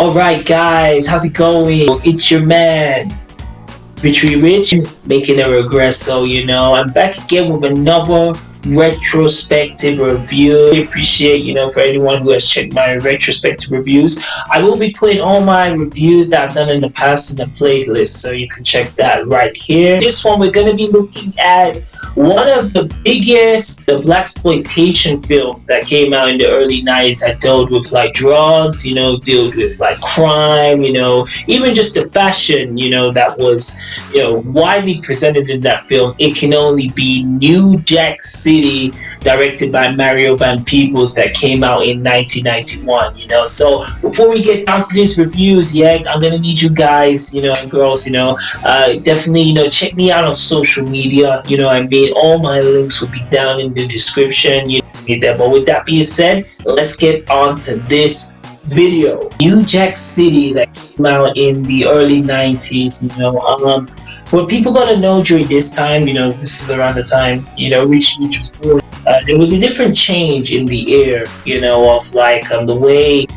Alright guys, how's it going? It's your man, Rich, making a regresso, I'm back again with another retrospective review. I appreciate, for anyone who has checked my retrospective reviews. I will be putting all my reviews that I've done in the past in the playlist, so you can check that right here. This one, we're going to be looking at one of the biggest blaxploitation films that came out in the early 90s that dealt with like drugs, dealt with like crime, even just the fashion, that was, widely presented in that film. It can only be New Jack City, directed by Mario Van Peebles, that came out in 1991. So before we get down to these reviews, I'm gonna need you guys, and girls, definitely, check me out on social media. All my links will be down in the description. But with that being said, let's get on to this video. New Jack City, that came out in the early 90s. What people gotta know during this time, this is around the time, Rich was born. There was a different change in the air, of like the way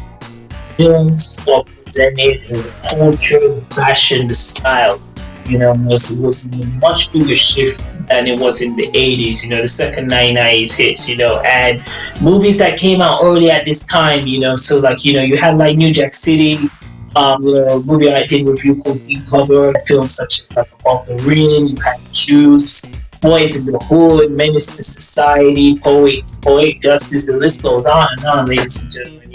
films were presented, and the culture, the fashion, the style, was a much bigger shift than it was in the 80s, the second 90s hits, and movies that came out early at this time, so like, you had like New Jack City, movie I did review called Deep Cover, films such as like Above the Rim, you had Juice, Boys in the Hood, Menace to Society, Poet Justice, the list goes on and on, ladies and gentlemen,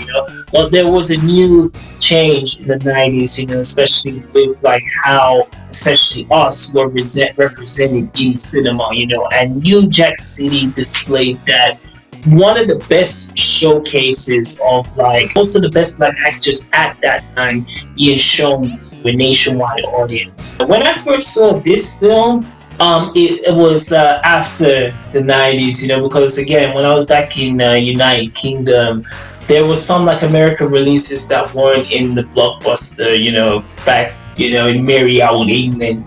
But there was a new change in the 90s, especially with like how, especially us, were represented in cinema, and New Jack City displays that. One of the best showcases of like most of the best black actors at that time being shown to a nationwide audience. When I first saw this film, it was after the 90s, because again, when I was back in United Kingdom, there was some like American releases that weren't in the blockbuster, back in Merry Old England,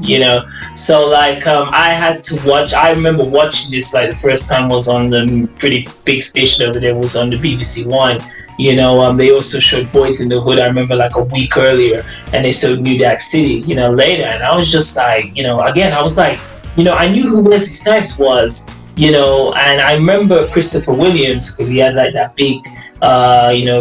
so like I had to watch. I remember watching this like the first time was on the pretty big station over there, was on the BBC One. They also showed Boys in the Hood, I remember, like a week earlier, and they showed New Jack City, later, and I was just like, again, I was like, I knew who Wesley Snipes was, and I remember Christopher Williams because he had like that big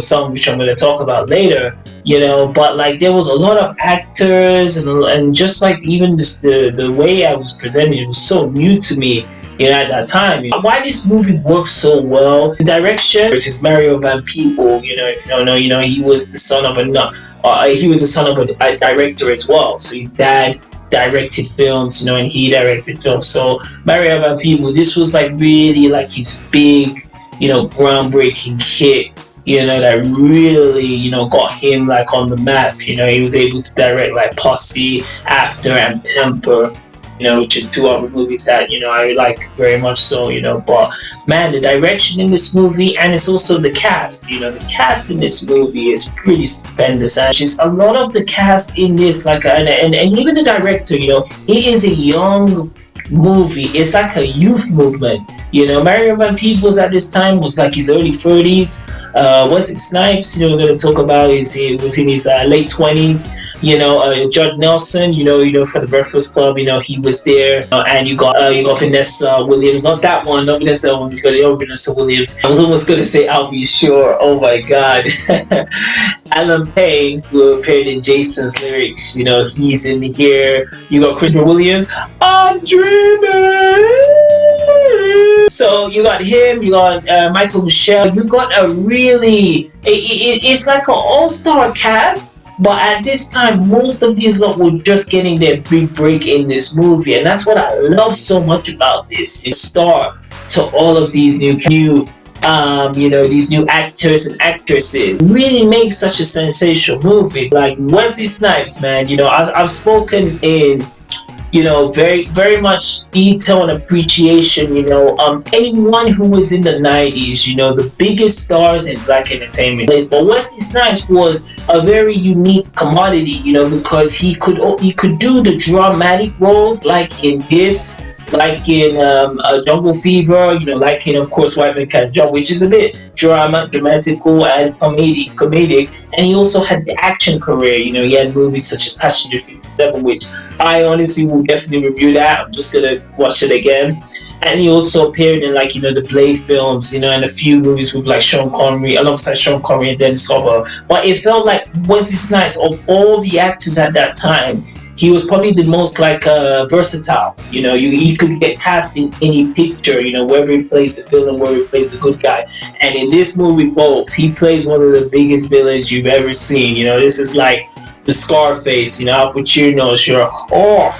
song which I'm going to talk about later, but like there was a lot of actors and just like even this, the way I was presented, it was so new to me, at that time. Why this movie works so well, the direction, which is Mario Van Peebles, if you don't know, he was the son of a director as well, so his dad directed films, and he directed films. So Mario Van Peebles, this was like really like his big, groundbreaking hit, that really, got him like on the map. He was able to direct like Posse, After, and Panther, which are two other movies that, I like very much so, but man, the direction in this movie, and it's also the cast, the cast in this movie is pretty stupendous, and just a lot of the cast in this, like, and even the director, he is a young movie. It's like a youth movement. Mario Van Peebles at this time was like his early 30s. Wesley Snipes, we're going to talk about, he was in his late 20s. Judd Nelson, for the Breakfast Club, he was there. And you got Vanessa Williams, not that one, not Vanessa Williams, you got the other Vanessa Williams. I was almost going to say I'll Be Sure. Oh my God. Alan Payne, who appeared in Jason's Lyrics, he's in here. You got Christopher Williams, I'm dreaming. So you got him, you got Michael Michelle, you got a really, it's like an all-star cast, but at this time, most of these lot were just getting their big break in this movie, and that's what I love so much about this. It's star to all of these new these new actors and actresses. Really make such a sensational movie. Like Wesley Snipes, man, I've spoken in very, very much detail and appreciation, anyone who was in the 90s, the biggest stars in black entertainment. But Wesley Snipes was a very unique commodity, because he could do the dramatic roles like in this, like in Jungle Fever, like in, of course, White Man Can't Jump, which is a bit dramatical and comedic. And he also had the action career. He had movies such as Passenger 57, which I honestly will definitely review that. I'm just gonna watch it again. And he also appeared in, like, the Blade films, and a few movies with, like, Sean Connery, alongside Sean Connery and Dennis Hopper. But it felt like Wesley Snipes, of all the actors at that time, he was probably the most, like, versatile. He could get cast in any picture. Whether he plays the villain, whether he plays the good guy. And in this movie, folks, he plays one of the biggest villains you've ever seen. This is like the Scarface. Al Pacino's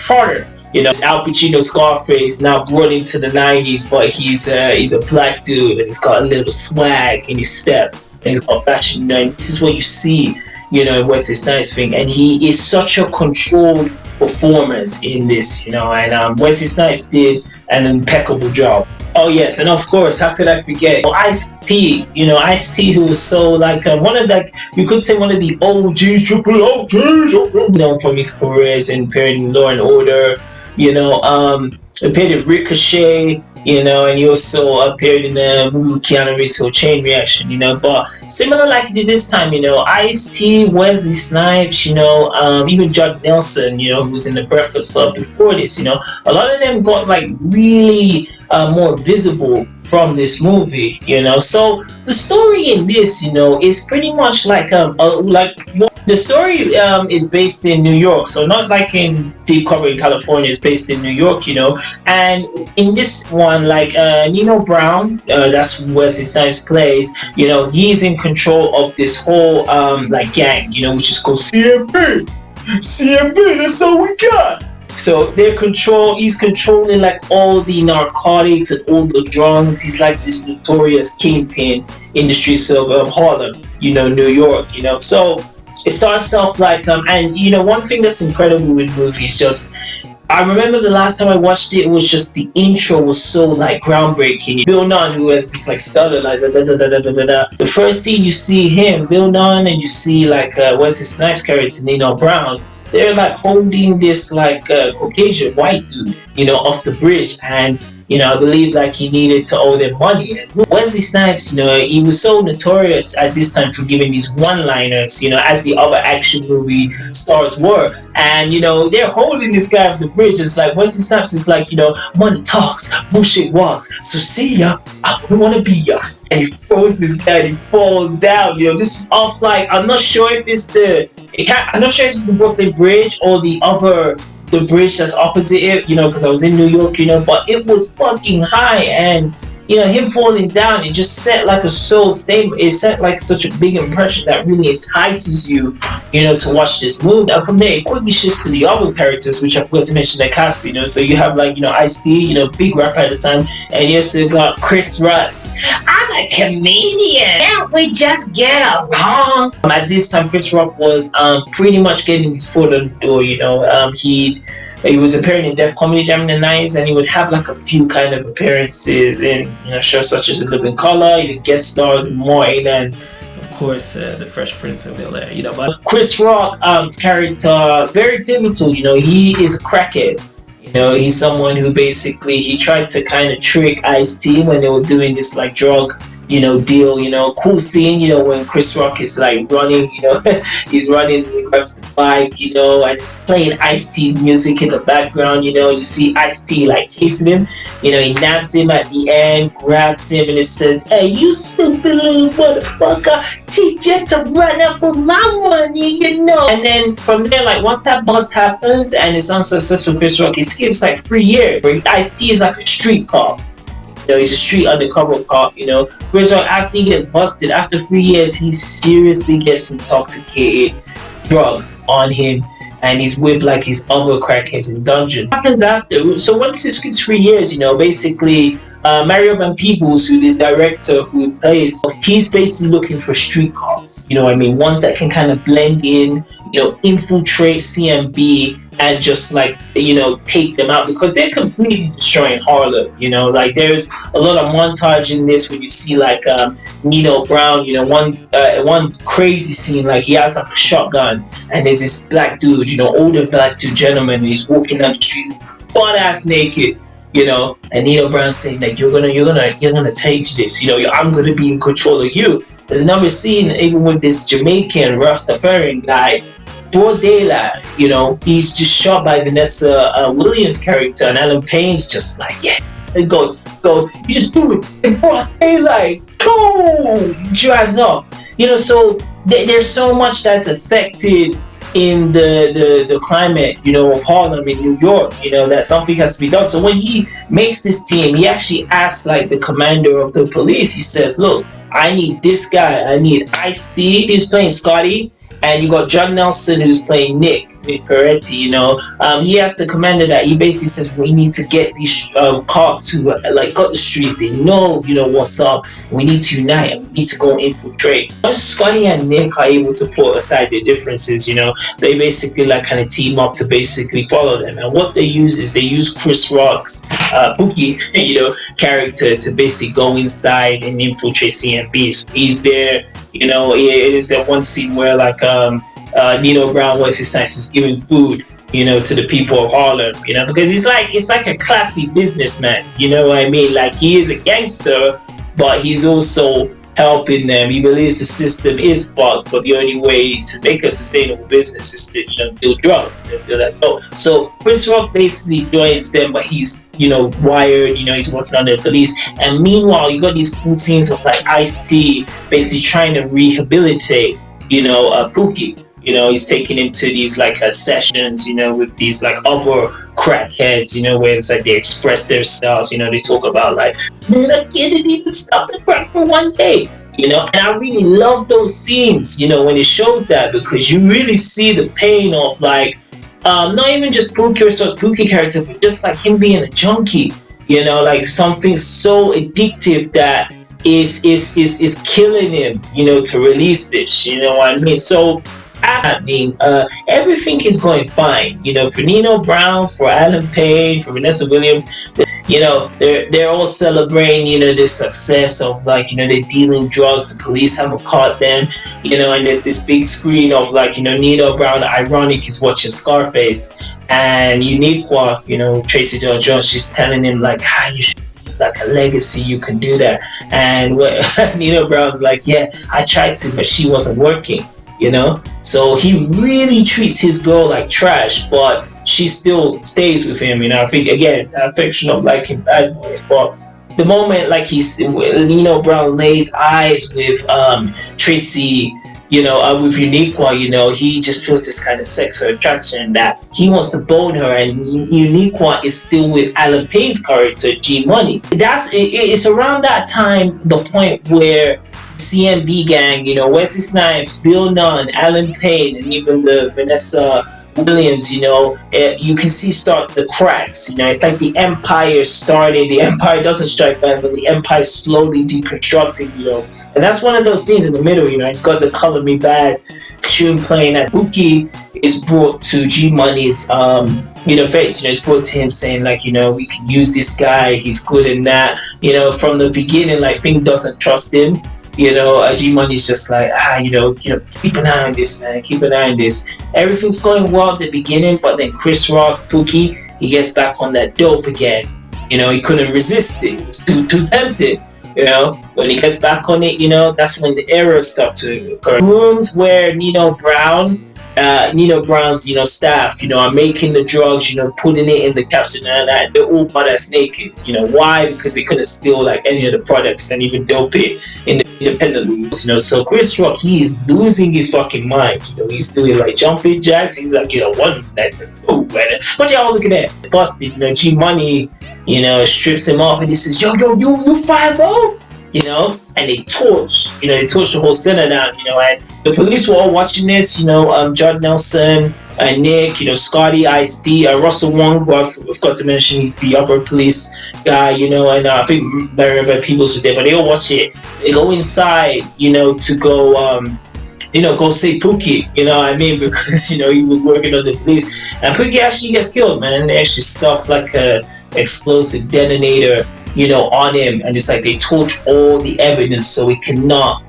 father. It's Al Pacino Scarface now brought into the 90s, but he's a black dude and he's got a little swag in his step and he's got fashion. And this is what you see, in Wesley Snipes thing, and he is such a controlled performance in this, and Wesley Snipes did an impeccable job. Oh yes, and of course, how could I forget Ice-T? Ice-T, who was so, like, one of, like, you could say one of the OGs, triple OGs, from his careers in appearing in Law and Order. Appeared in Ricochet, and he also appeared in the movie with Keanu Reeves called Chain Reaction, but similar like he did this time, Ice-T, Wesley Snipes, even Judd Nelson, who was in The Breakfast Club before this, a lot of them got, like, really more visible from this movie, so the story in this, is pretty much like the story is based in New York, so not like in Deep Cover in California. It's based in New York, and in this one, like, Nino Brown, that's who Wesley Snipes plays, he's in control of this whole like gang, which is called CMB, that's all we got. So he's controlling, like, all the narcotics and all the drugs. He's like this notorious kingpin in the streets of Harlem, New York, so it starts off like, and one thing that's incredible with the movie is just, I remember the last time I watched it, it was just the intro was so, like, groundbreaking. Bill Nunn, who has this, like, stutter, like, da, da, da, da, da, da, da. The first scene you see him, Bill Nunn, and you see, like, Wesley Snipes' character, Nino Brown, they're, like, holding this, like, Caucasian white dude, off the bridge, and I believe, like, he needed to owe them money. And Wesley Snipes, he was so notorious at this time for giving these one-liners, as the other action movie stars were. And, they're holding this guy off the bridge. It's like, Wesley Snipes is like, money talks, bullshit walks. So see ya, I don't want to be ya. And he throws this guy and he falls down. This is off, like, I'm not sure if it's the Brooklyn Bridge or the bridge that's opposite it, because I was in New York, but it was fucking high, and him falling down, it just set like a soul statement. It set like such a big impression that really entices you, to watch this movie. And from there, it quickly shifts to the other characters, which I forgot to mention the cast. So you have, like, Ice-T, big rapper at the time, and you also got Chris Russ. I'm a comedian. Can't we just get along? At this time, Chris Rock was pretty much getting his foot in the door. He was appearing in Def Comedy Jam in the 90s, and he would have, like, a few kind of appearances in shows such as In Living Color, guest stars in more, and of course the Fresh Prince of Bel-Air. But Chris Rock's character, very pivotal. He is a crackhead. He's someone who basically he tried to kind of trick Ice-T when they were doing this, like, drug deal, cool scene, when Chris Rock is, like, running, he's running, he grabs the bike, and it's playing Ice-T's music in the background, you see Ice-T, like, chasing him, he naps him at the end, grabs him, and it says, hey, you stupid little motherfucker, teach you to run out for my money, and then from there, like, once that bust happens, and it's unsuccessful, Chris Rock, he skips, like, 3 years, where Ice-T is like a street cop. He's a street undercover cop, Chris Rock, after he gets busted, after 3 years, he seriously gets intoxicated, drugs on him, and he's with, like, his other crackheads in dungeon. What happens after? So once he skips 3 years, basically, Mario Van Peebles, who the director who plays, he's basically looking for street cops, ones that can kind of blend in, infiltrate CMB, and just, like, take them out, because they're completely destroying Harlem. Like, there's a lot of montage in this when you see, like, Nino Brown, one crazy scene, like, he has, like, a shotgun, and there's this black dude, older black dude gentleman, and he's walking down the street butt ass naked, and Nino Brown saying that you're gonna change this. I'm gonna be in control of you. There's another scene even with this Jamaican Rastafarian guy, broad daylight. He's just shot by Vanessa Williams' character, and Alan Payne's just like, yeah, and go, you just do it in broad daylight. Boom, drives off. So there's so much that's affected in the climate, of Harlem in New York, that something has to be done. So when he makes this team, he actually asks like the commander of the police. He says, "Look, I need this guy. I need Ice-T. He's playing Scotty, and you got John Nelson who's playing Nick Peretti." He asked the commander that. He basically says, "We need to get these cops who like got the streets. They know, what's up. We need to unite and we need to go infiltrate." Once Scotty and Nick are able to put aside their differences, they basically like kind of team up to basically follow them. And what they use Chris Rock's Bookie, character to basically go inside and infiltrate CMB. So he's there. It is that one scene where like Nino Brown, Wesley Snipes, is giving food, to the people of Harlem, because it's like a classy businessman, you know what I mean? Like he is a gangster, but he's also helping them. He believes the system is fucked, but the only way to make a sustainable business is to, deal drugs, deal that. So Prince Rock basically joins them, but he's, wired, he's working on the police. And meanwhile, you got these cool scenes of like Ice-T basically trying to rehabilitate, Pookie. He's taking him to these like sessions, with these like other crackheads, where it's like they express themselves, they talk about like, man, I can't even stop the crack for one day, and I really love those scenes, when it shows that, because you really see the pain of like, not even just Pookie character, but just like him being a junkie, like something so addictive that is killing him, to release this, you know what I mean? So happening, everything is going fine, for Nino Brown, for Alan Payne, for Vanessa Williams, they're all celebrating, the success of like, they're dealing drugs, the police haven't caught them, and there's this big screen of like, Nino Brown, ironic, is watching Scarface, and Uniqua, Tracy John Jones, she's telling him like, you should like a legacy, you can do that, and Nino Brown's like, yeah, I tried to, but she wasn't working. So he really treats his girl like trash, but she still stays with him. I think again, affection of like in Bad Boys. But the moment like Nino Brown lays eyes with Tracy, with Uniqua, he just feels this kind of sexual attraction that he wants to bone her, and Uniqua is still with Alan Payne's character, G Money. It's around that time, the point where CMB gang, Wesley Snipes, Bill Nunn, Alan Payne, and even the Vanessa Williams, you can see start the cracks. It's like the empire started. The empire doesn't strike back, but the empire is slowly deconstructing. And that's one of those things in the middle. You got the Color Me Bad tune playing. That Bookie is brought to G Money's face. It's brought to him saying like, we can use this guy. He's good in that. From the beginning, like Fink doesn't trust him. G Money's just like, keep an eye on this, man. Keep an eye on this. Everything's going well at the beginning, but then Chris Rock, Pookie, he gets back on that dope again. He couldn't resist it. It's too tempted. When he gets back on it, that's when the errors start to occur. Rooms where Nino Brown's, staff, are making the drugs, putting it in the capsule, and they're all butt ass naked. Why? Because they couldn't steal like any of the products and even dope it independently. So Chris Rock, he is losing his fucking mind. He's doing like jumping jacks. He's like, one, two, what y'all looking at? It's busted. G Money, strips him off and he says, yo, you 5-0? And they torch the whole center down, and the police were all watching this, John Nelson, Nick, Scotty, Ice-T, Russell Wong, who I forgot to mention, he's the other police guy, and I think Barry Peoples was there, but they all watch it. They go inside, to go, go save Pookie, because, he was working on the police, and Pookie actually gets killed, man. They actually stuff like a explosive detonator on him, and it's like they torch all the evidence so you cannot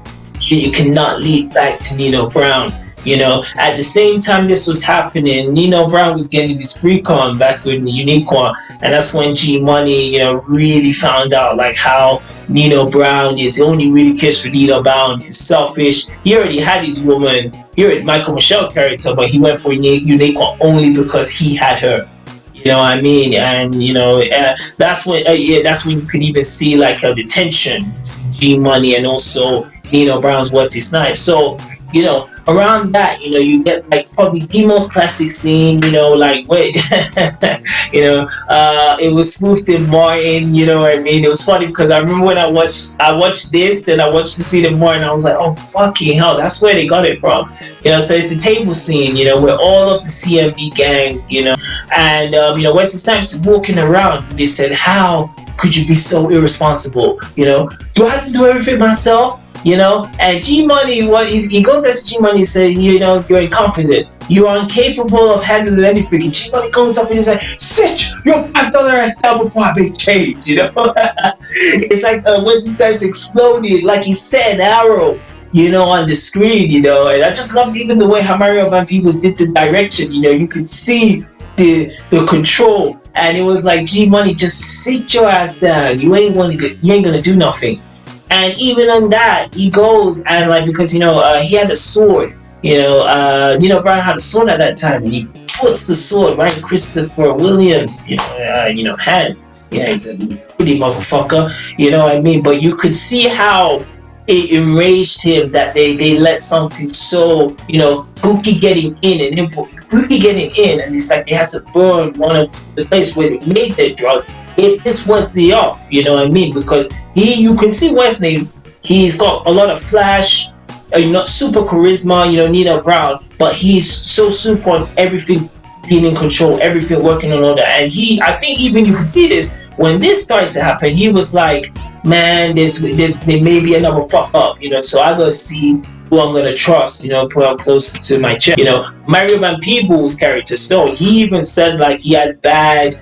lead back to Nino Brown. You know, at the same time this was happening, Nino Brown was getting this recon back with Unicorn, and that's when G Money, really found out like how Nino Brown is. He only really cares for Nino Brown. He's selfish. He already had his woman. He had Michael Michelle's character, but he went for Unicorn only because he had her. You know what I mean? And that's when you can even see like the tension between G Money and also Nino Brown's Wesley Snipes. So around that, you get like probably the most classic scene. Like wait, it was Smooth and Martin. You know what I mean? It was funny because I remember when I watched this, then I watched the scene in Martin. I was like, oh fucking hell, that's where they got it from. So it's the table scene. Where all of the CMB gang, and Wesley Snipes is walking around. They said, how could you be so irresponsible? Do I have to do everything myself? And G Money, he goes to G Money and says, you're incompetent. You are incapable of handling anything. And G Money goes up and he's like, sit your $5 ass down before I make change. It's like Wesley Snipes exploded, like he said, arrow, on the screen, and I just loved even the way how Mario Van Peebles did the direction. You could see the control, and it was like, G Money, just sit your ass down. You ain't gonna do nothing. And even on that, he goes and like, because he had a sword. Brown had a sword at that time, and he puts the sword right in Christopher Williams, hand. Yeah, he's a pretty motherfucker. You know what I mean? But you could see how it enraged him that they let something so Pookie getting in and Pookie getting in, and it's like they had to burn one of the place where they made their drug. It pissed Wesley off, you know what I mean? Because you can see Wesley, he's got a lot of flash, not super charisma, Nino Brown, but he's so super on everything being in control, everything working on order. And I think even you can see this when this started to happen. He was like, man, there may be another fuck up, so I gotta see who I'm gonna trust, put out close to my chest. Mario Van Peebles' character Stone, he even said like he had bad.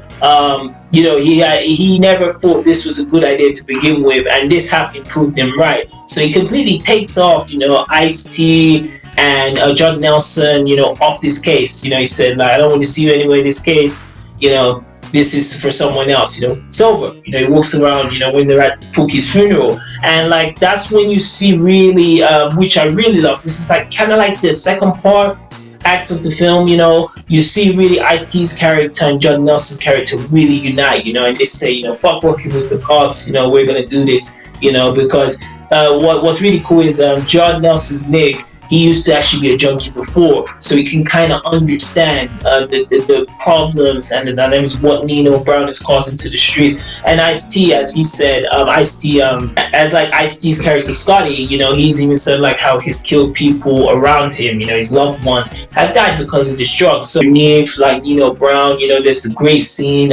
He never thought this was a good idea to begin with, and this happened proved him right. So he completely takes off, Ice-T and John Nelson, off this case. He said, like, I don't want to see you anyway in this case. This is for someone else. It's over. He walks around, when they're at Pookie's funeral, and like that's when you see really, which I really love. This is like kind of like the second act of the film. You see really Ice-T's character and John Nelson's character really unite, and they say, fuck working with the cops, we're gonna do this, because what's really cool is John Nelson's Nick, he used to actually be a junkie before, so he can kind of understand the problems and the dynamics, what Nino Brown is causing to the streets. And Ice-T, as he said, Ice-T, as like Ice-T's character Scotty, he's even said like how he's killed people around him, his loved ones have died because of this drug. So beneath like Nino Brown, there's the great scene.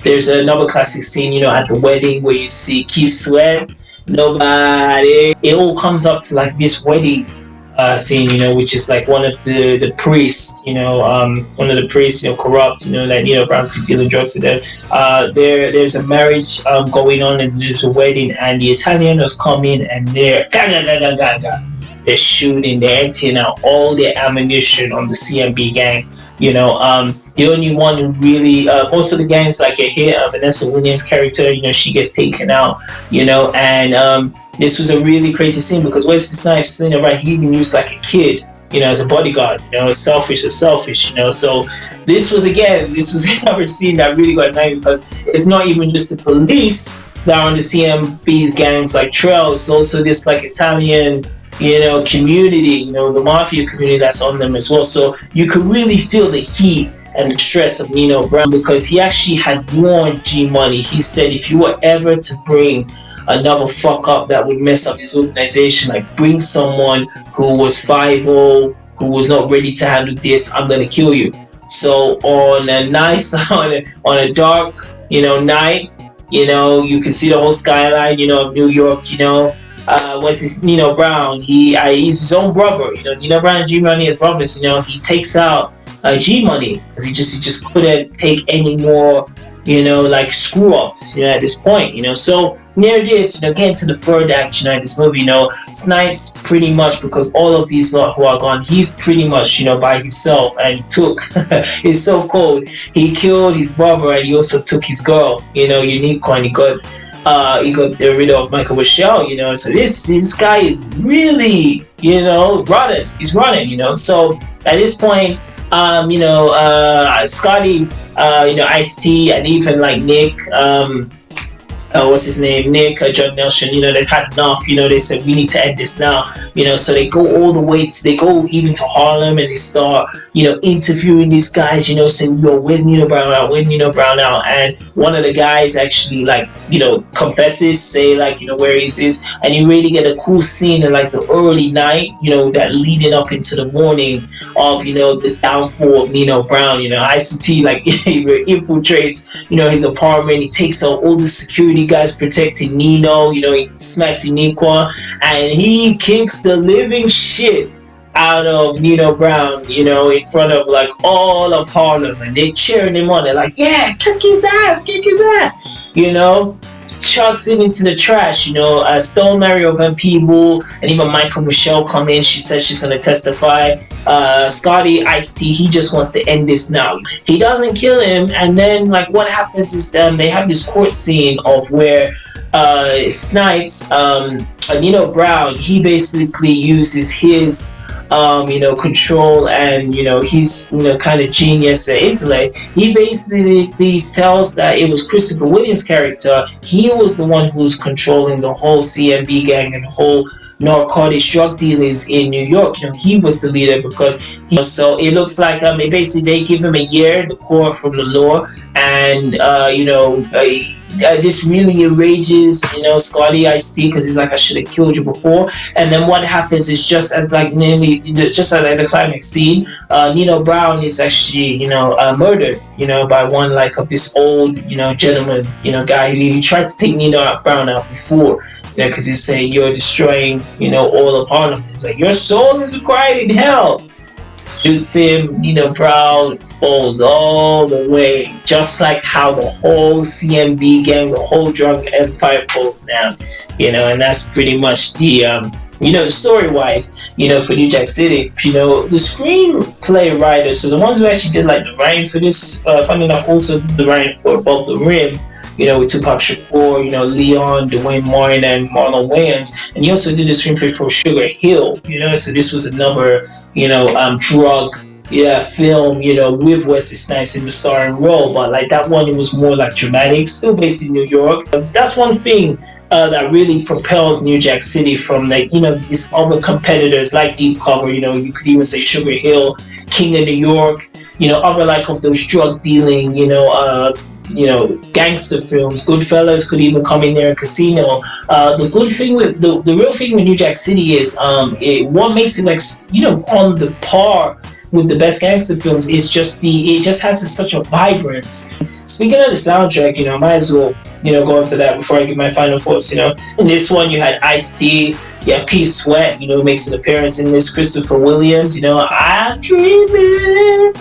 There's another classic scene, at the wedding where you see Keith Sweat, nobody. It all comes up to like this wedding scene, which is like one of the priests, one of the priests, corrupt, that Nino Brown's been dealing drugs to them. There's a marriage going on, and there's a wedding, and the Italianos come in and they're they're shooting, they're emptying out all their ammunition on the CMB gang. The only one who really, most of the gangs like get hit. Vanessa Williams' character, she gets taken out, and this was a really crazy scene because Wesley Snipes, right, he even used like a kid, as a bodyguard, as selfish. So this was another scene that really got nice because it's not even just the police that are on the CMB gangs like trail, it's also this like Italian, community, the mafia community that's on them as well. So you could really feel the heat and the stress of Nino Brown because he actually had warned G Money. He said, if you were ever to bring another fuck up that would mess up his organization, like bring someone who was 5-0, who was not ready to handle this, I'm gonna kill you. So on a nice, on a dark, night, you can see the whole skyline, of New York, what's this Nino Brown? He's his own brother, Nino Brown and G Money as brothers, he takes out G Money because he just couldn't take any more, like screw ups, at this point, So near this, getting to the third act, in this movie, Snipes pretty much, because all of these lot who are gone, he's pretty much, by himself, and he took, it's so cold. He killed his brother, and he also took his girl, Unique One. He got rid of Michael Michelle, So this guy is really, running. He's running, So at this point, Scotty, Ice-T, and even like Nick, what's his name, Nick, John Nelson, they've had enough, they said, we need to end this now, so they go all the way they go even to Harlem, and they start, interviewing these guys, saying, yo, where's Nino Brown out, and one of the guys actually, like, confesses, say, like, where he is, and you really get a cool scene in, like, the early night, that leading up into the morning of, the downfall of Nino Brown. Ice-T, like, he infiltrates, his apartment, he takes out all the security guys protecting Nino, he smacks Uniqua, and he kicks the living shit out of Nino Brown, in front of like all of Harlem, and they're cheering him on. They're like, yeah, kick his ass, chucks him into the trash, Stone, Mario Van Peeble, and even Michael Michelle come in. She says she's going to testify. Scotty, Ice-T, he just wants to end this now. He doesn't kill him, and then like what happens is they have this court scene of where Snipes, Nino Brown, he basically uses his control and, he's, kind of genius and intellect. He basically tells that it was Christopher Williams' character. He was the one who's controlling the whole CMB gang and the whole narcotics drug dealers in New York. He was the leader because so it looks like basically they give him a year in the court from the law, and this really enrages Scotty, Ice-T, because he's like, I should have killed you before. And then what happens is just as like the climax scene, Nino Brown is actually murdered by one like of this old gentleman guy. He tried to take Nino Brown out before, because he's saying, you're destroying all of Harlem. He's like, your soul is required in hell. Shoots him, Nino Brown falls all the way, just like how the whole CMB gang, the whole drug empire falls down, and that's pretty much the, the story-wise, for New Jack City, the screenplay writers, so the ones who actually did like the writing for this, funny enough, also did the writing for Above the Rim, with Tupac Shakur, Leon, Dwayne Martin, and Marlon Wayans, and he also did the screenplay for Sugar Hill, so this was another, drug, film, with Wesley Snipes in the starring role, but like that one, it was more like dramatic, still based in New York. That's one thing that really propels New Jack City from like, these other competitors like Deep Cover, you could even say Sugar Hill, King of New York, other like of those drug dealing, gangster films. Goodfellas could even come in there, Casino. The good thing with the real thing with New Jack City is what makes it like on the par with the best gangster films is just it just has such a vibrance. Speaking of the soundtrack, I might as well go into that before I give my final thoughts. In this one you had Ice-T, you have Keith Sweat, makes an appearance in this. Christopher Williams, I'm dreaming.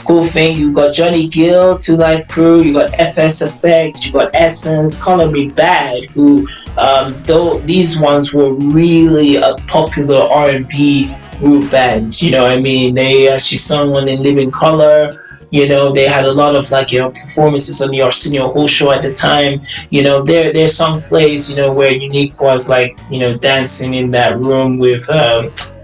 Cool thing. You got Johnny Gill, Two Life Crew. You got FS Effect. You got Essence, Color Me Bad. Who, though these ones were really a popular R&B group band. They actually sung one in Living Color. They had a lot of like performances on the Arsenio Hall show at the time. Their song plays where Unique was like dancing in that room with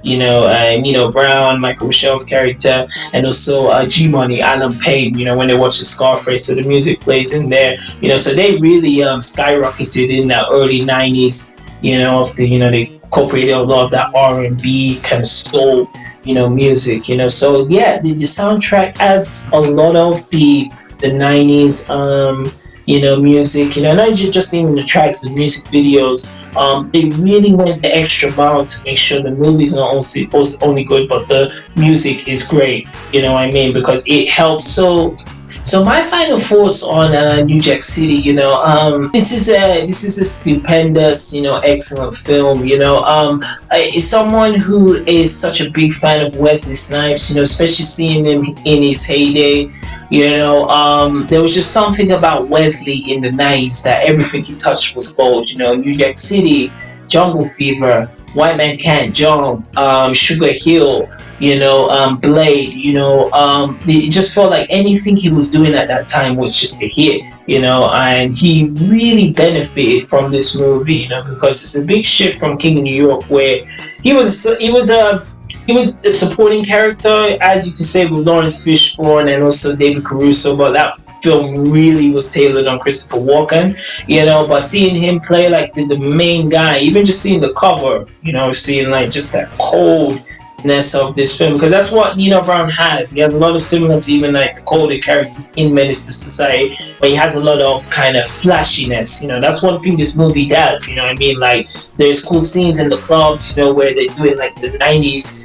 Nino Brown, Michael Michelle's character, and also G-Money, Alan Payne, when they watch the Scarface, so the music plays in there, so they really skyrocketed in the early 90s, of the, they incorporated a lot of that R&B kind of soul, music, so yeah, the soundtrack has a lot of the 90s, music, not just even the tracks, the music videos, they really went the extra mile to make sure the movie's not only good, but the music is great, because it helps. So So my final thoughts on New Jack City, this is a stupendous, excellent film. Is someone who is such a big fan of Wesley Snipes, especially seeing him in his heyday. There was just something about Wesley in the '90s that everything he touched was gold. New Jack City, Jungle Fever, White Man Can't Jump, Sugar Hill, Blade, it just felt like anything he was doing at that time was just a hit, and he really benefited from this movie, because it's a big shift from King of New York, where he was a supporting character, as you could say, with Lawrence Fishburne and also David Caruso, but that film really was tailored on Christopher Walken, but seeing him play like the main guy, even just seeing the cover, seeing like just that coldness of this film, because that's what Nino Brown has. He has a lot of similar to even like the colder characters in Menace to Society, but he has a lot of kind of flashiness. That's one thing this movie does. Like there's cool scenes in the clubs, where they're doing like the '90s,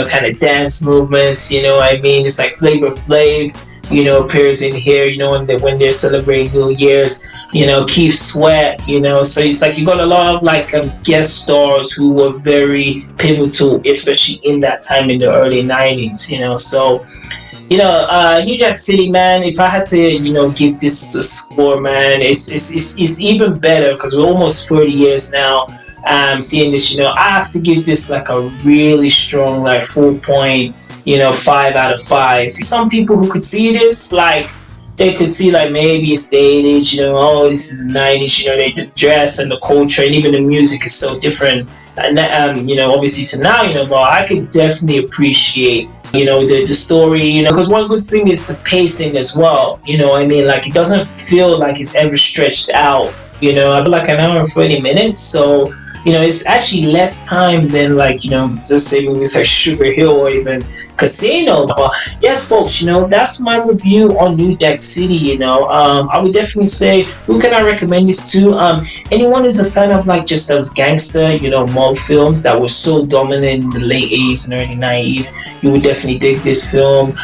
kind of dance movements. It's like Flavor Flav, appears in here, when they're celebrating New Year's, Keith Sweat, so it's like you got a lot of like guest stars who were very pivotal, especially in that time in the early '90s, so New Jack City, man. If I had to, give this a score, man, it's even better because we're almost 30 years now. Seeing this, I have to give this like a really strong, like 4.5 out of 5. Some people who could see this, like they could see like maybe it's dated, oh, this is the '90s, the dress and the culture and even the music is so different, and obviously to now, but I could definitely appreciate the story, because one good thing is the pacing as well. Like it doesn't feel like it's ever stretched out. I feel like an hour and 30 minutes, so it's actually less time than like, just say movies like Sugar Hill or even Casino. But yes, folks, that's my review on New Jack City. I would definitely say, who can I recommend this to? Anyone who's a fan of like just those gangster, mob films that were so dominant in the late '80s and early '90s, you would definitely dig this film.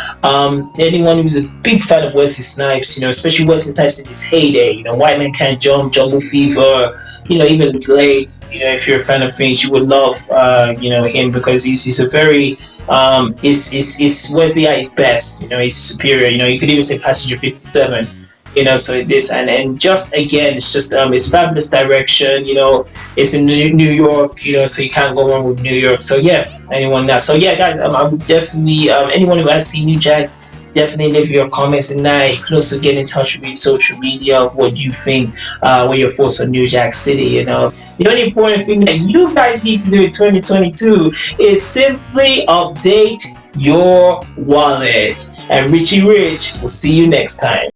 Anyone who's a big fan of Wesley Snipes, especially Wesley Snipes in his heyday, White Man Can't Jump, Jungle Fever, even Blade. If you're a fan of things, you would love, him, because he's a very, is Wesley at his best. He's superior. You could even say Passenger 57. So this and just again, it's just it's fabulous direction. It's in New York. So you can't go wrong with New York. So yeah, anyone that. So yeah, guys, I would definitely anyone who has seen New Jack, definitely leave your comments, and you can also get in touch with me on social media of what you think, what your thoughts on New Jack City. The only important thing that you guys need to do in 2022 is simply update your wallet. And Richie Rich will see you next time.